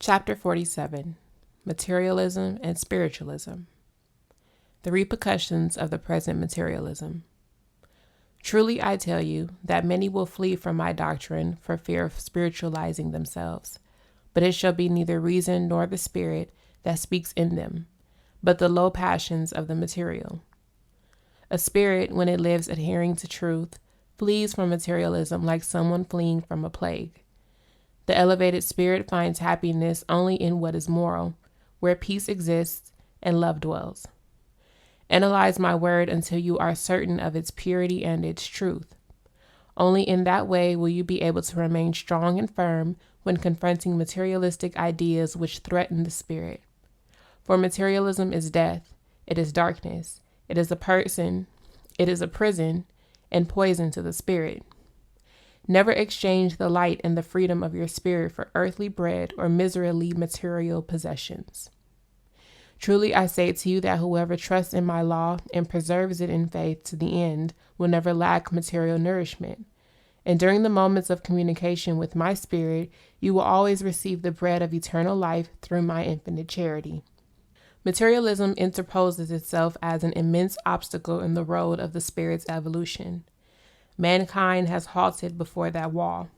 Chapter 47, Materialism and Spiritualism. The Repercussions of the Present Materialism. Truly I tell you that many will flee from my doctrine for fear of spiritualizing themselves, but it shall be neither reason nor the spirit that speaks in them, but the low passions of the material. A spirit, when it lives adhering to truth, flees from materialism like someone fleeing from a plague. The elevated spirit finds happiness only in what is moral, where peace exists and love dwells. Analyze my word until you are certain of its purity and its truth. Only in that way will you be able to remain strong and firm when confronting materialistic ideas which threaten the spirit. For materialism is death, it is darkness, it is a prison, and poison to the spirit. Never exchange the light and the freedom of your spirit for earthly bread or miserably material possessions. Truly I say to you that whoever trusts in my law and preserves it in faith to the end will never lack material nourishment. And during the moments of communication with my spirit, you will always receive the bread of eternal life through my infinite charity. Materialism interposes itself as an immense obstacle in the road of the spirit's evolution. Mankind has halted before that wall.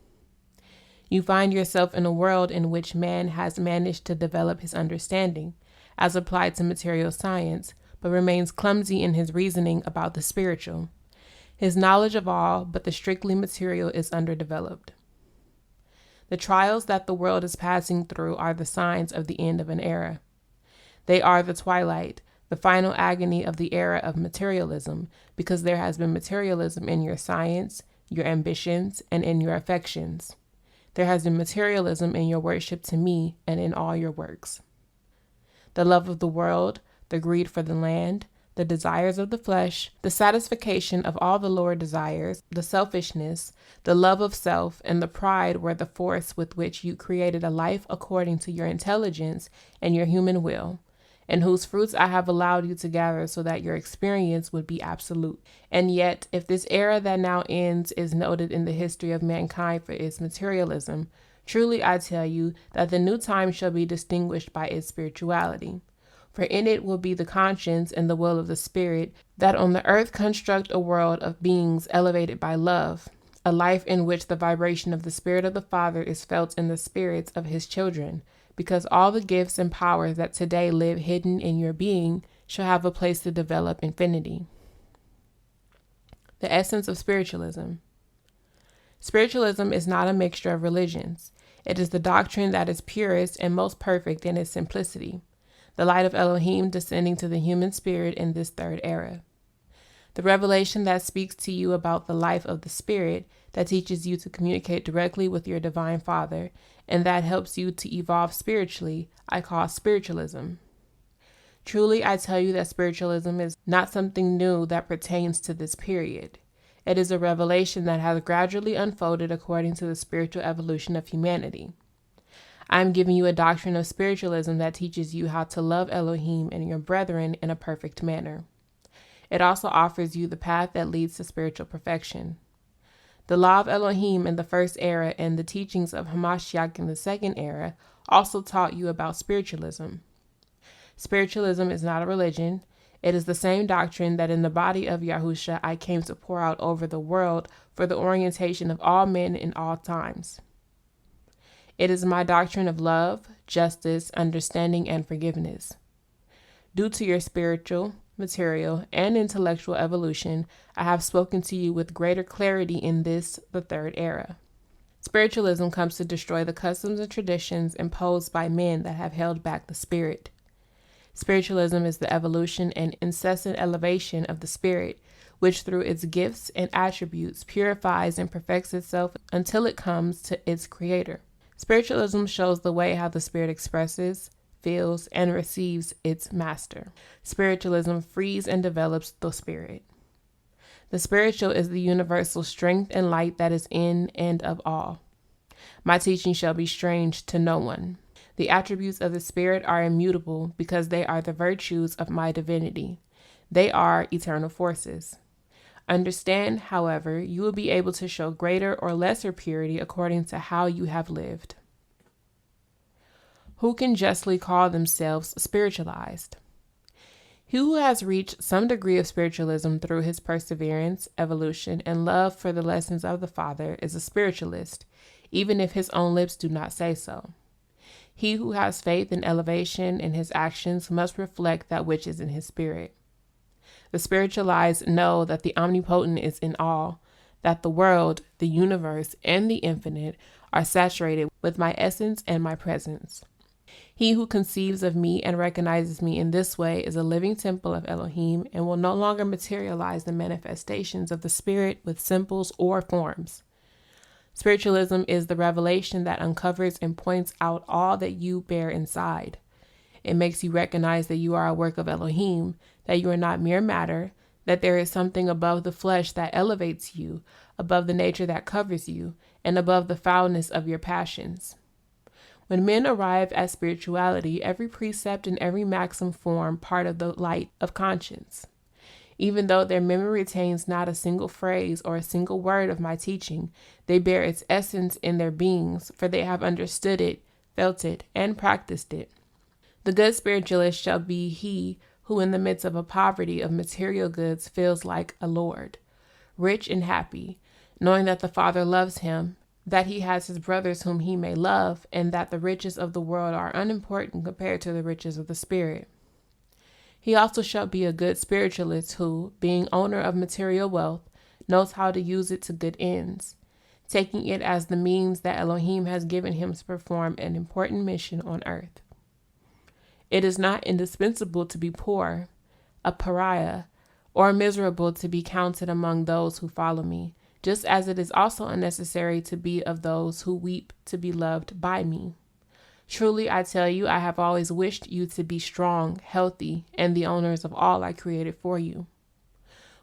You find yourself in a world in which man has managed to develop his understanding, as applied to material science, but remains clumsy in his reasoning about the spiritual. His knowledge of all but the strictly material is underdeveloped. The trials that the world is passing through are the signs of the end of an era. They are the twilight, the final agony of the era of materialism, because there has been materialism in your science, your ambitions, and in your affections. There has been materialism in your worship to me and in all your works. The love of the world, the greed for the land, the desires of the flesh, the satisfaction of all the lower desires, the selfishness, the love of self, and the pride were the force with which you created a life according to your intelligence and your human will, and whose fruits I have allowed you to gather so that your experience would be absolute. And yet, if this era that now ends is noted in the history of mankind for its materialism, truly I tell you that the new time shall be distinguished by its spirituality. For in it will be the conscience and the will of the spirit that on the earth construct a world of beings elevated by love, a life in which the vibration of the Spirit of the Father is felt in the spirits of his children, because all the gifts and powers that today live hidden in your being shall have a place to develop infinity. The Essence of Spiritualism. Spiritualism is not a mixture of religions. It is the doctrine that is purest and most perfect in its simplicity, the light of Elohim descending to the human spirit in this third era. The revelation that speaks to you about the life of the spirit, that teaches you to communicate directly with your divine Father, and that helps you to evolve spiritually, I call spiritualism. Truly, I tell you that spiritualism is not something new that pertains to this period. It is a revelation that has gradually unfolded according to the spiritual evolution of humanity. I am giving you a doctrine of spiritualism that teaches you how to love Elohim and your brethren in a perfect manner. It also offers you the path that leads to spiritual perfection. The law of Elohim in the first era and the teachings of Hamashiach in the second era also taught you about spiritualism. Spiritualism is not a religion. It is the same doctrine that in the body of Yahusha I came to pour out over the world for the orientation of all men in all times. It is my doctrine of love, justice, understanding, and forgiveness. Due to your spiritual, material, and intellectual evolution, I have spoken to you with greater clarity in this, the third era. Spiritualism comes to destroy the customs and traditions imposed by men that have held back the spirit. Spiritualism is the evolution and incessant elevation of the spirit, which through its gifts and attributes purifies and perfects itself until it comes to its creator. Spiritualism shows the way how the spirit expresses, feels, and receives its master. Spiritualism frees and develops the spirit. The spiritual is the universal strength and light that is in and of all. My teaching shall be strange to no one. The attributes of the spirit are immutable because they are the virtues of my divinity. They are eternal forces. Understand, however, you will be able to show greater or lesser purity according to how you have lived. who can justly call themselves spiritualized. He who has reached some degree of spiritualism through his perseverance, evolution, and love for the lessons of the Father is a spiritualist, even if his own lips do not say so. He who has faith and elevation in his actions must reflect that which is in his spirit. The spiritualized know that the omnipotent is in all, that the world, the universe, and the infinite are saturated with my essence and my presence. He who conceives of me and recognizes me in this way is a living temple of Elohim and will no longer materialize the manifestations of the spirit with symbols or forms. Spiritualism is the revelation that uncovers and points out all that you bear inside. It makes you recognize that you are a work of Elohim, that you are not mere matter, that there is something above the flesh that elevates you, above the nature that covers you, and above the foulness of your passions. When men arrive at spirituality, every precept and every maxim form part of the light of conscience. Even though their memory retains not a single phrase or a single word of my teaching, they bear its essence in their beings, for they have understood it, felt it, and practiced it. The good spiritualist shall be he who in the midst of a poverty of material goods feels like a lord, rich and happy, knowing that the Father loves him, that he has his brothers whom he may love, and that the riches of the world are unimportant compared to the riches of the Spirit. He also shall be a good spiritualist who, being owner of material wealth, knows how to use it to good ends, taking it as the means that Elohim has given him to perform an important mission on earth. It is not indispensable to be poor, a pariah, or miserable to be counted among those who follow me, just as it is also unnecessary to be of those who weep to be loved by me. Truly, I tell you, I have always wished you to be strong, healthy, and the owners of all I created for you.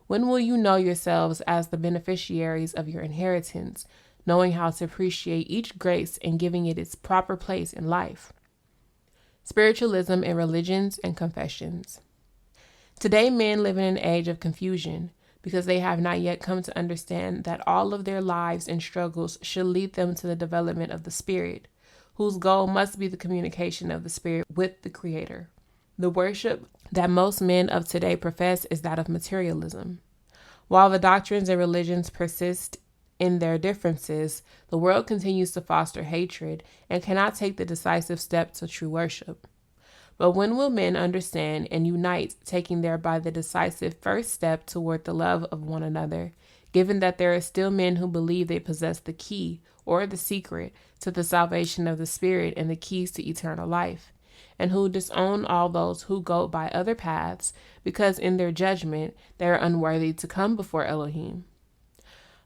When will you know yourselves as the beneficiaries of your inheritance, knowing how to appreciate each grace and giving it its proper place in life? Spiritualism in religions and confessions. Today, men live in an age of confusion, because they have not yet come to understand that all of their lives and struggles should lead them to the development of the Spirit, whose goal must be the communication of the Spirit with the Creator. The worship that most men of today profess is that of materialism. While the doctrines and religions persist in their differences, the world continues to foster hatred and cannot take the decisive step to true worship. But when will men understand and unite, taking thereby the decisive first step toward the love of one another, given that there are still men who believe they possess the key or the secret to the salvation of the spirit and the keys to eternal life, and who disown all those who go by other paths because in their judgment they are unworthy to come before Elohim?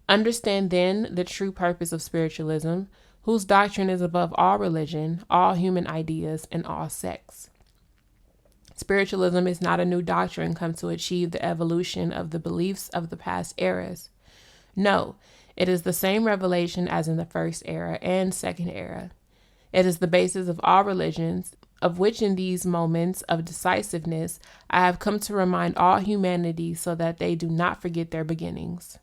Understand then the true purpose of spiritualism, whose doctrine is above all religion, all human ideas, and all sects. Spiritualism is not a new doctrine come to achieve the evolution of the beliefs of the past eras. No, it is the same revelation as in the first era and second era. It is the basis of all religions, of which in these moments of decisiveness I have come to remind all humanity so that they do not forget their beginnings.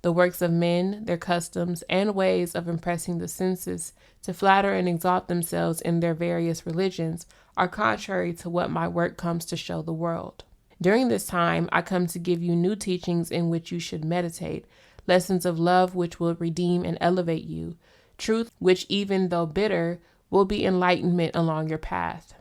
The works of men, their customs, and ways of impressing the senses to flatter and exalt themselves in their various religions are contrary to what my work comes to show the world. During this time, I come to give you new teachings in which you should meditate, lessons of love which will redeem and elevate you, truth which, even though bitter, will be enlightenment along your path.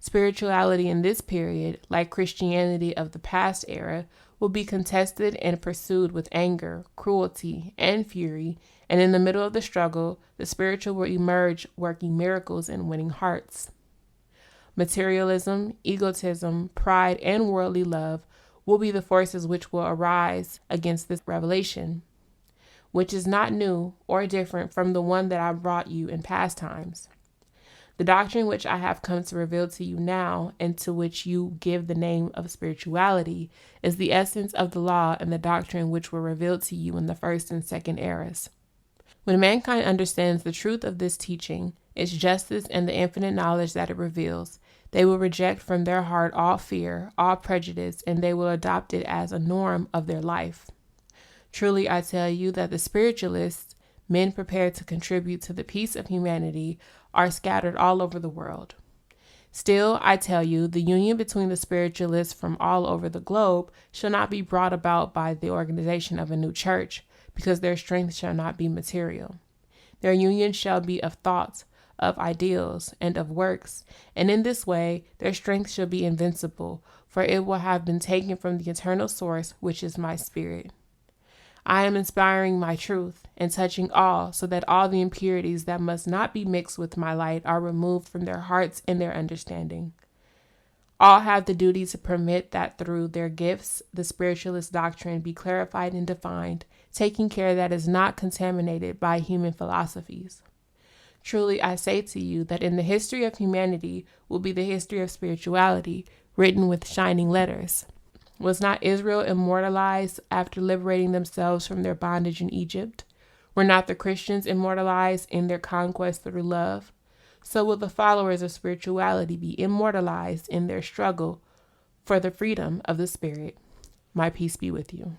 Spirituality in this period, like Christianity of the past era, will be contested and pursued with anger, cruelty, and fury, and in the middle of the struggle, the spiritual will emerge working miracles and winning hearts. Materialism, egotism, pride, and worldly love will be the forces which will arise against this revelation, which is not new or different from the one that I brought you in past times. The doctrine which I have come to reveal to you now, and to which you give the name of spirituality, is the essence of the law and the doctrine which were revealed to you in the first and second eras. When mankind understands the truth of this teaching, its justice, and the infinite knowledge that it reveals, they will reject from their heart all fear, all prejudice, and they will adopt it as a norm of their life. Truly, I tell you that the spiritualists, men prepared to contribute to the peace of humanity are scattered all over the world. Still, I tell you, the union between the spiritualists from all over the globe shall not be brought about by the organization of a new church, because their strength shall not be material. Their union shall be of thoughts, of ideals, and of works, and in this way their strength shall be invincible, for it will have been taken from the eternal source, which is my spirit. I am inspiring my truth and touching all, so that all the impurities that must not be mixed with my light are removed from their hearts and their understanding. All have the duty to permit that through their gifts the spiritualist doctrine be clarified and defined, taking care that it is not contaminated by human philosophies. Truly, I say to you that in the history of humanity will be the history of spirituality, written with shining letters. Was not Israel immortalized after liberating themselves from their bondage in Egypt? Were not the Christians immortalized in their conquest through love? So will the followers of spirituality be immortalized in their struggle for the freedom of the spirit. My peace be with you.